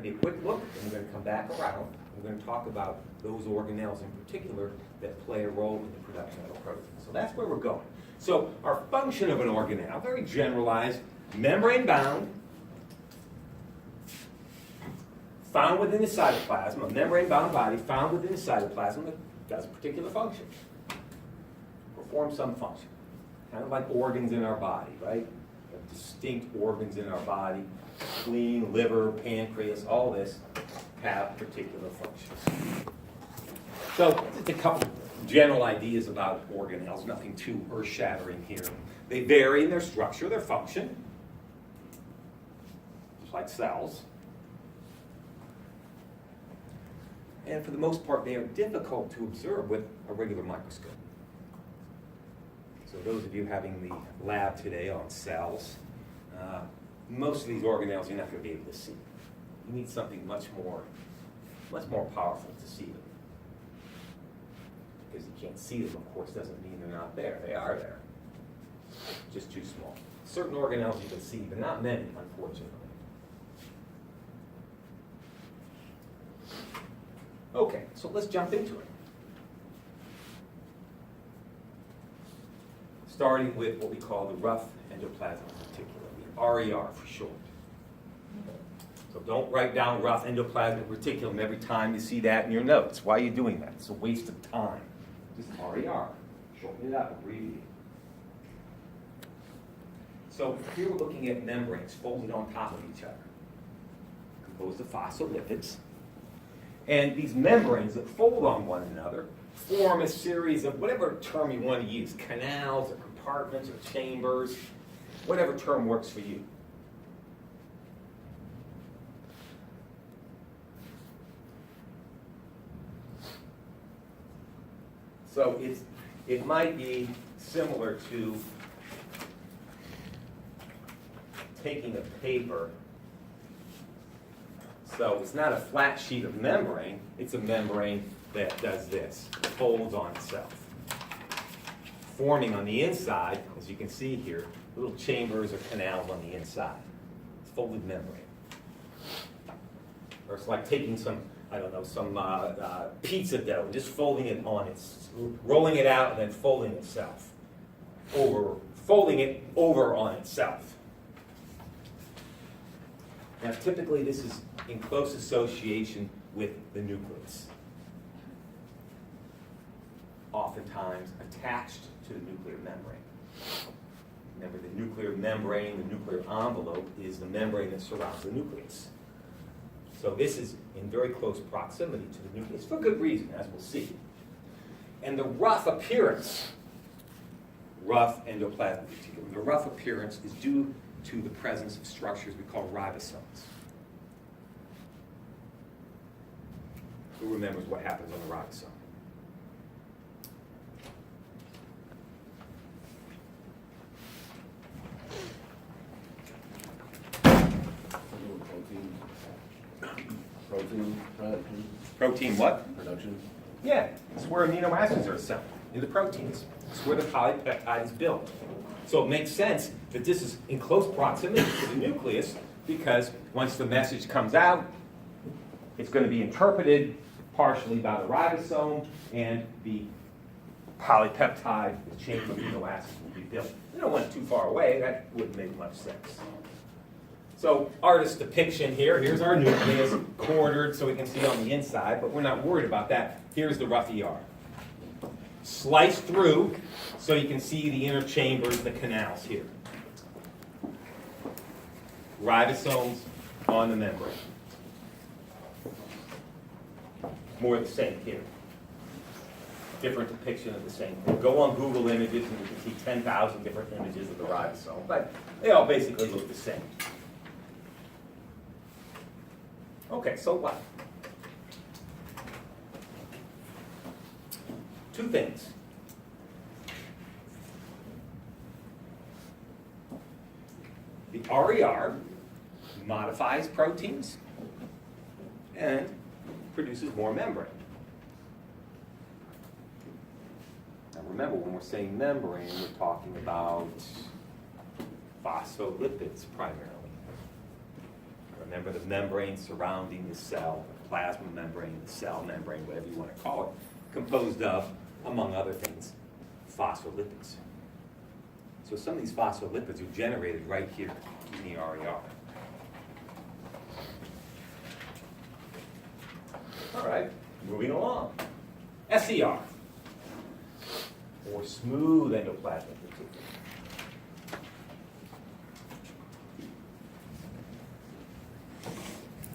to be a quick look, and we're going to come back around. We're going to talk about those organelles in particular that play a role in the production of a protein. So that's where we're going. So our function of an organelle, very generalized, membrane-bound, found within the cytoplasm, a membrane-bound body found within the cytoplasm that does a particular function, performs some function. Kind of like organs in our body, right? We have distinct organs in our body, spleen, liver, pancreas, all this have particular functions. So just a couple general ideas about organelles, nothing too earth-shattering here. They vary in their structure, their function, just like cells. And for the most part, they are difficult to observe with a regular microscope. So those of you having the lab today on cells, most of these organelles you're not going to be able to see. You need something much more powerful to see them. Because you can't see them, of course, doesn't mean they're not there. They are there. Just too small. Certain organelles you can see, but not many, unfortunately. Okay, so let's jump into it. Starting with what we call the rough endoplasmic reticulum, the RER for short. So don't write down rough endoplasmic reticulum every time you see that in your notes. Why are you doing that? It's a waste of time. Just RER. Shorten it up, abbreviate. So here we're looking at membranes folded on top of each other, composed of phospholipids. And these membranes that fold on one another form a series of whatever term you want to use, canals or compartments or chambers, whatever term works for you. So it might be similar to taking a paper. So it's not a flat sheet of membrane, it's a membrane that does this, folds on itself. Forming on the inside, as you can see here, little chambers or canals on the inside. It's folded membrane. Or it's like taking some, I don't know, some pizza dough and just folding it on its, rolling it out and then folding itself. Folding it over on itself. Now typically this is in close association with the nucleus. Oftentimes attached to the nuclear membrane. Remember, the nuclear membrane, the nuclear envelope, is the membrane that surrounds the nucleus. So this is in very close proximity to the nucleus for good reason, as we'll see. And the rough appearance, rough endoplasmic reticulum, the rough appearance is due to the presence of structures we call ribosomes. Who remembers what happens on the ribosome? Protein production. Protein what? Production. Yeah, it's where amino acids are assembled, in the proteins. It's where the polypeptide is built. So it makes sense that this is in close proximity to the nucleus, because once the message comes out, it's going to be interpreted partially by the ribosome, and the polypeptide, the chain of amino acids, will be built. You don't want it too far away, that wouldn't make much sense. So artist's depiction here, here's our nucleus, quartered so we can see on the inside, but we're not worried about that. Here's the rough ER. Sliced through so you can see the inner chambers, the canals here. Ribosomes on the membrane. More of the same here. Different depiction of the same thing. Go on Google Images and you can see 10,000 different images of the ribosome, but they all basically look the same. Okay, so what? Two things. The RER modifies proteins and produces more membrane. Now remember, when we're saying membrane, we're talking about phospholipids primarily. Remember the membrane surrounding the cell, the plasma membrane, the cell membrane, whatever you want to call it, composed of, among other things, phospholipids. So some of these phospholipids are generated right here in the RER. All right, moving along. SER, or smooth endoplasmic reticulum.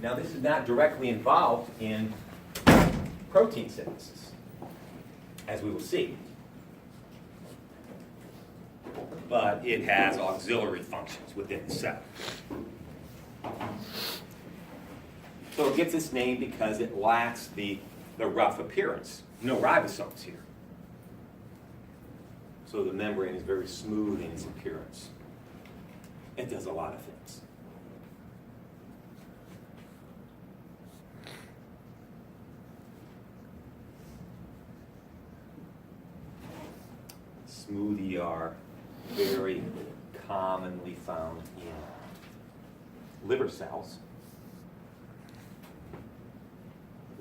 Now, this is not directly involved in protein synthesis, as we will see. But it has auxiliary functions within the cell. So it gets its name because it lacks the rough appearance. No ribosomes here. So the membrane is very smooth in its appearance. It does a lot of things. Smooth ER, very commonly found in liver cells,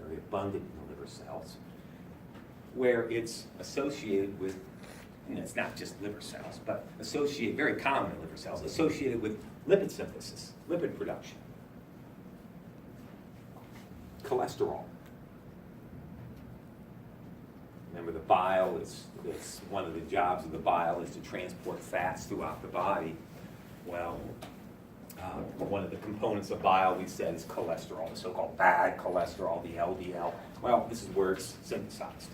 very abundant in liver cells, where it's associated with, and it's not just liver cells, but associated, very common in liver cells, associated with lipid synthesis, lipid production, cholesterol. Remember, the bile is one of the jobs of the bile is to transport fats throughout the body. Well, one of the components of bile, we said, is cholesterol, the so-called bad cholesterol, the LDL. Well, this is where it's synthesized.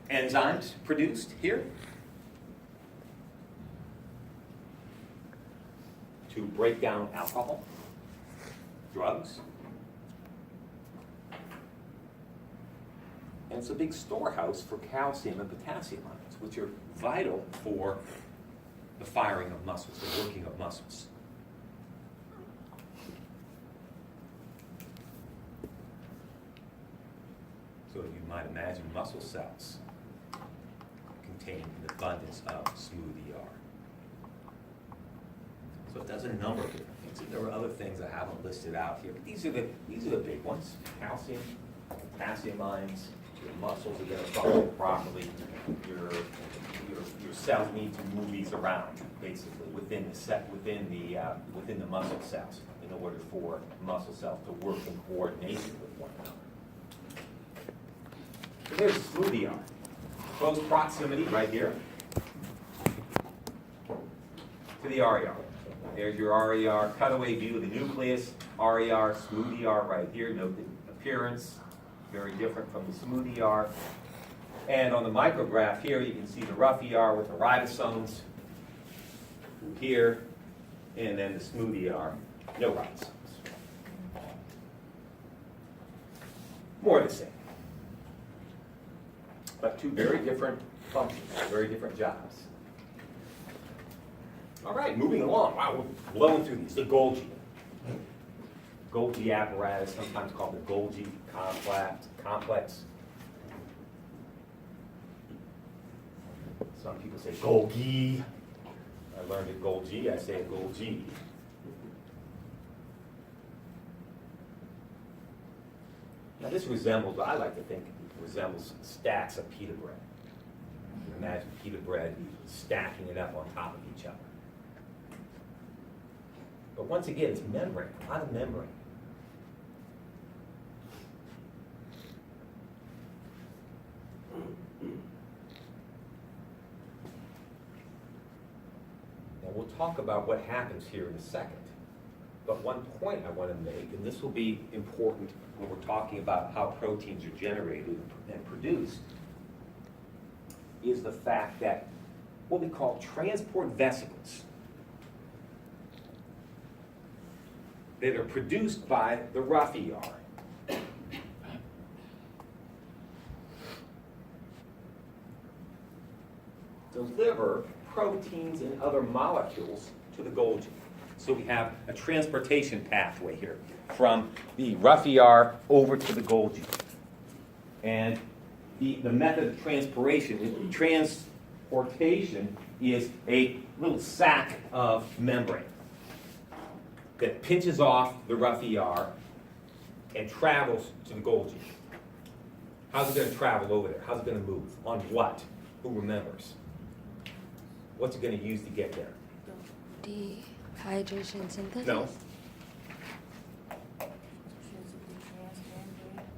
Enzymes produced here to break down alcohol, drugs. And it's a big storehouse for calcium and potassium ions, which are vital for the firing of muscles, the working of muscles. So you might imagine muscle cells contain an abundance of smooth ER. So it does a number of different things. And there are other things I haven't listed out here, but these are the big ones: calcium, potassium ions. Your muscles are going to function properly. Your cells need to move these around, basically, within the muscle cells, in order for muscle cells to work in coordination with one another. So there's a smooth ER. Close proximity right here to the RER. There's your RER cutaway view of the nucleus. RER, smooth ER right here. Note the appearance. Very different from the smooth ER. And on the micrograph here, you can see the rough ER with the ribosomes here, and then the smooth ER, no ribosomes. More of the same. But two very different functions, very different jobs. All right, moving along. Wow, we're blowing through these. The Golgi. Golgi apparatus, sometimes called the Golgi complex. Some people say Golgi. I learned it Golgi, I say it Golgi. Now this resembles, I like to think, it resembles stacks of pita bread. You can imagine pita bread stacking it up on top of each other. But once again, it's membrane, a lot of membrane. Now we'll talk about what happens here in a second. But one point I want to make, and this will be important when we're talking about how proteins are generated and produced, is the fact that what we call transport vesicles that are produced by the rough ER deliver proteins and other molecules to the Golgi. So we have a transportation pathway here from the rough ER over to the Golgi. And the method of transportation is a little sac of membrane. that pinches off the rough ER and travels to the Golgi. How's it going to travel over there? How's it going to move? On what? Who remembers? What's it going to use to get there? Dehydration synthesis? No.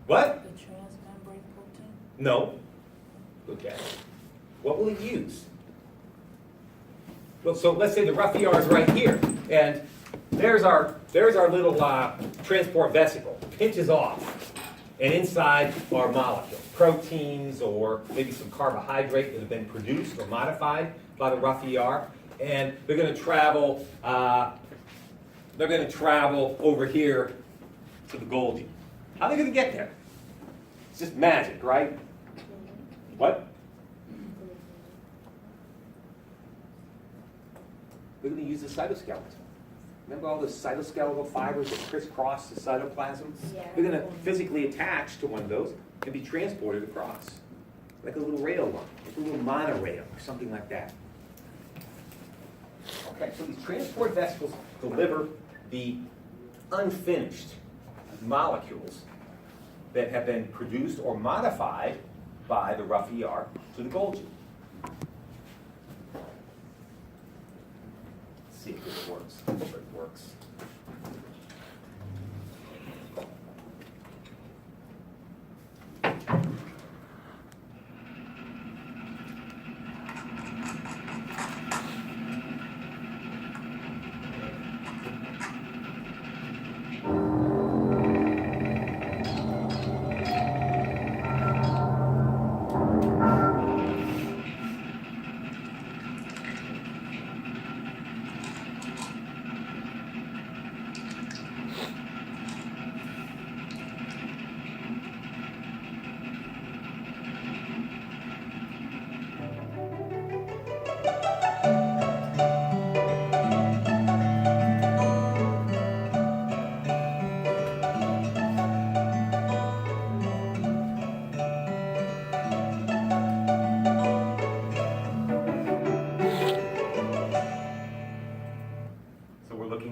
What? The transmembrane protein? No. Okay. What will it use? Well, so let's say the rough ER is right here, and there's our little transport vesicle, pinches off, and inside are molecules, proteins, or maybe some carbohydrate that have been produced or modified by the rough ER, and they're going to travel. They're going to travel over here to the Golgi. How are they going to get there? It's just magic, right? What? They're going to use the cytoskeleton. Remember all the cytoskeletal fibers that crisscross the cytoplasm? Yeah. They're going to physically attach to one of those and be transported across. Like a little rail line, like a little monorail or something like that. Okay, so these transport vesicles deliver the unfinished molecules that have been produced or modified by the rough ER to the Golgi. Let's see if this works. I hope it works.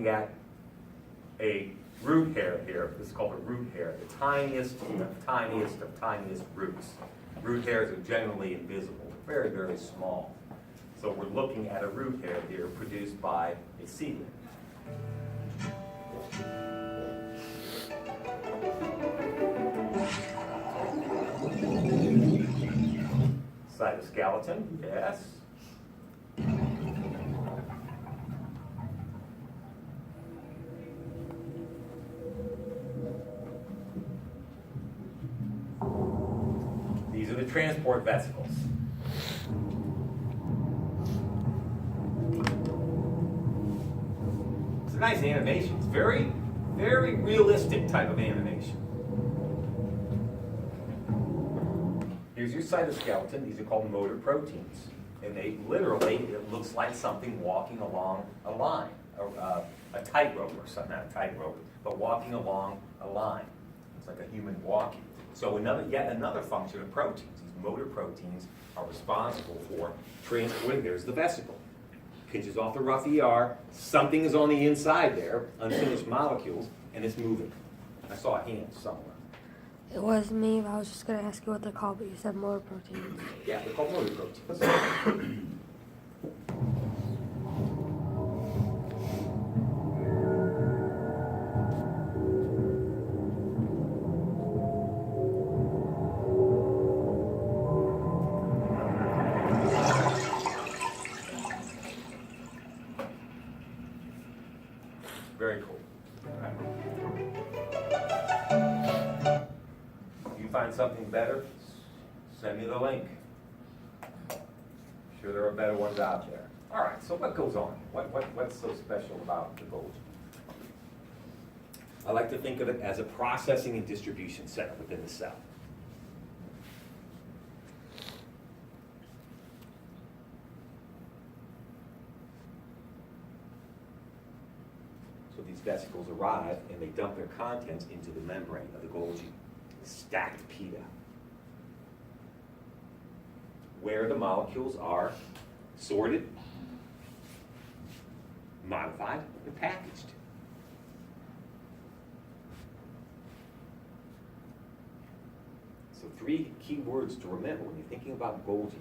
At a root hair here. This is called a root hair, the tiniest of tiniest roots. Root hairs are generally invisible, very, very small. So we're looking at a root hair here produced by a seedling. Cytoskeleton, yes. These are the transport vesicles. It's a nice animation. It's very, very realistic type of animation. Here's your cytoskeleton. These are called motor proteins. And they literally, it looks like something walking along a line, a tightrope or something, not a tightrope, but walking along a line. It's like a human walking. So yet another function of proteins. These motor proteins are responsible for transporting. There's the vesicle. Pinches off the rough ER. Something is on the inside there, unfinished molecules, and it's moving. I saw a hand somewhere. It was me. I was just going to ask you what they're called, but you said motor proteins. Yeah, they're called motor proteins. Very cool. If you find something better, send me the link. I'm sure there are better ones out there. All right, so what goes on? What's so special about the Golgi? I like to think of it as a processing and distribution center within the cell. So these vesicles arrive and they dump their contents into the membrane of the Golgi, stacked pita, where the molecules are sorted, modified, and packaged. So 3 key words to remember when you're thinking about Golgi.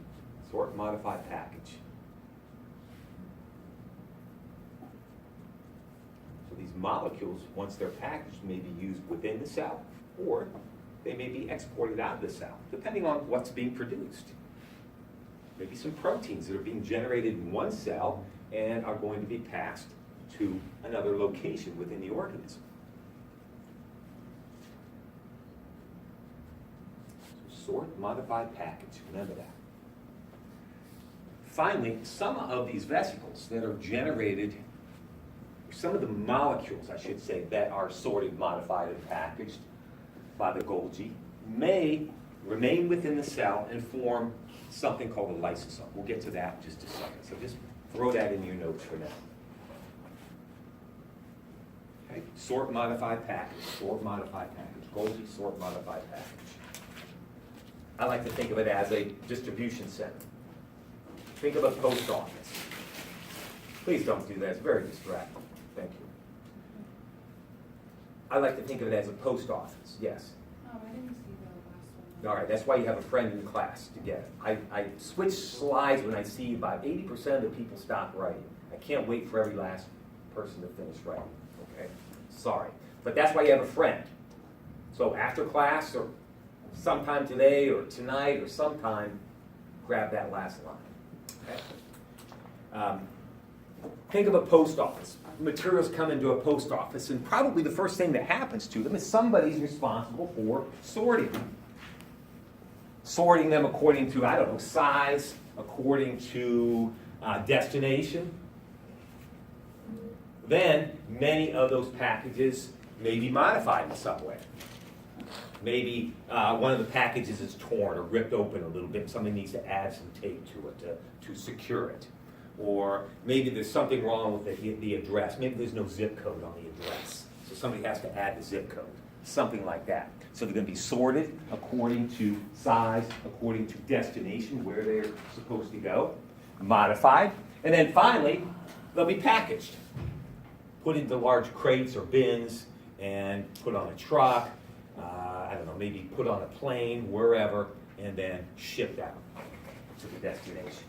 Sort, modify, package. So these molecules, once they're packaged, may be used within the cell, or they may be exported out of the cell, depending on what's being produced. Maybe some proteins that are being generated in one cell and are going to be passed to another location within the organism. So sort, modify, package, remember that. Finally, some of these vesicles that are generated, some of the molecules, I should say, that are sorted, modified, and packaged by the Golgi may remain within the cell and form something called a lysosome. We'll get to that in just a second. So just throw that in your notes for now. Okay. Sort, modify, package. Sort, modify, package. Golgi, sort, modify, package. I like to think of it as a distribution center. Think of a post office. Please don't do that. It's very distracting. Thank you. I like to think of it as a post office. Yes. Oh, I didn't see the last one. All right, that's why you have a friend in class to get it. I switch slides when I see about 80% of the people stop writing. I can't wait for every last person to finish writing, okay? Sorry. But that's why you have a friend. So after class, or sometime today, or tonight, or sometime, grab that last line, okay? Think of a post office. Materials come into a post office, and probably the first thing that happens to them is somebody's responsible for sorting them. Sorting them according to, I don't know, size, according to destination. Then, many of those packages may be modified in some way. Maybe one of the packages is torn or ripped open a little bit, and somebody needs to add some tape to it to secure it. Or maybe there's something wrong with the address. Maybe there's no zip code on the address. So somebody has to add the zip code. Something like that. So they're going to be sorted according to size, according to destination, where they're supposed to go, modified. And then finally, they'll be packaged. Put into large crates or bins and put on a truck. I don't know, maybe put on a plane, wherever, and then shipped out to the destination.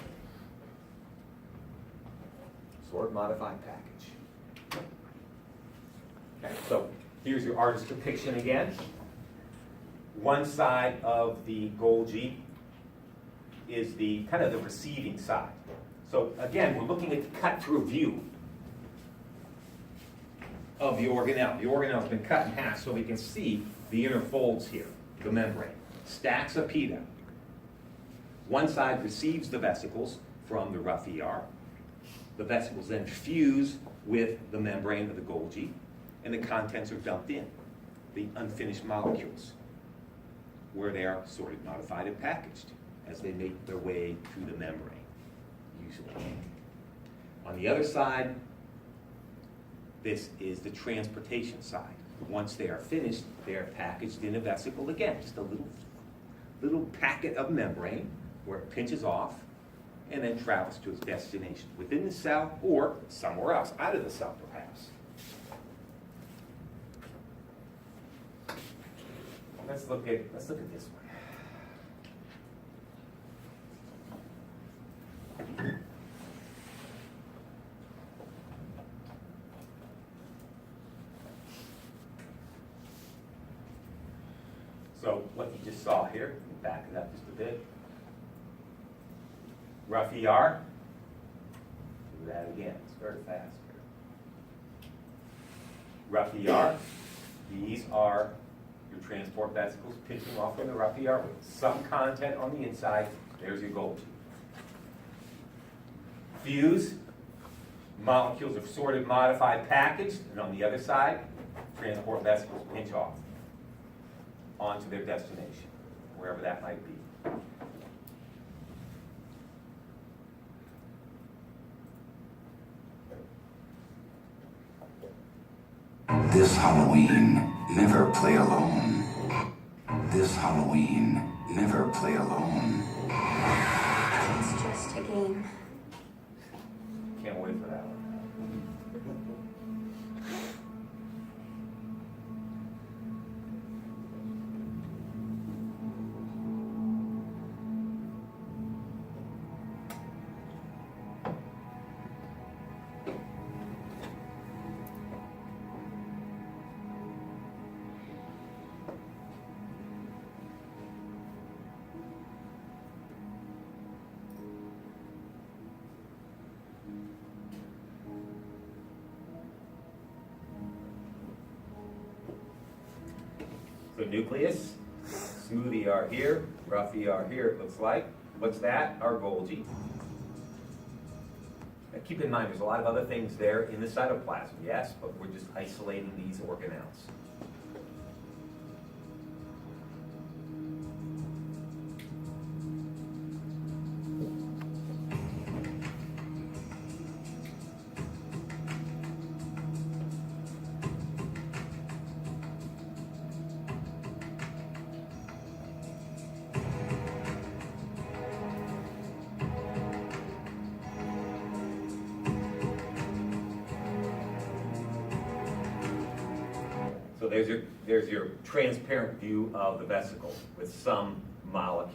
Sort, modify, package. Okay, so here's your artist's depiction again. One side of the Golgi is the kind of the receiving side. So again, we're looking at the cut-through view of the organelle. The organelle has been cut in half so we can see the inner folds here, the membrane. Stacks of pita. One side receives the vesicles from the rough ER. The vesicles then fuse with the membrane of the Golgi, and the contents are dumped in, the unfinished molecules, where they are sorted, modified, and packaged as they make their way through the membrane, usually. On the other side, this is the transportation side. Once they are finished, they are packaged in a vesicle again, just a little packet of membrane where it pinches off and then travels to its destination within the cell or somewhere else, out of the cell perhaps. Let's look at this one. So what you just saw here, let me back it up just a bit. Rough ER. Do that again. It's very fast here. Rough ER. These are your transport vesicles pinching off from the rough ER with some content on the inside. There's your Golgi. Fuse. Molecules are sorted, modified, packaged, and on the other side, transport vesicles pinch off onto their destination, wherever that might be. This Halloween, never play alone. This Halloween, never play alone. It's just a game. Can't wait for that one. So nucleus, smooth ER here, rough ER here, it looks like. What's that? Our Golgi. Now keep in mind, there's a lot of other things there in the cytoplasm, yes, but we're just isolating these organelles. So there's your transparent view of the vesicle with some molecule.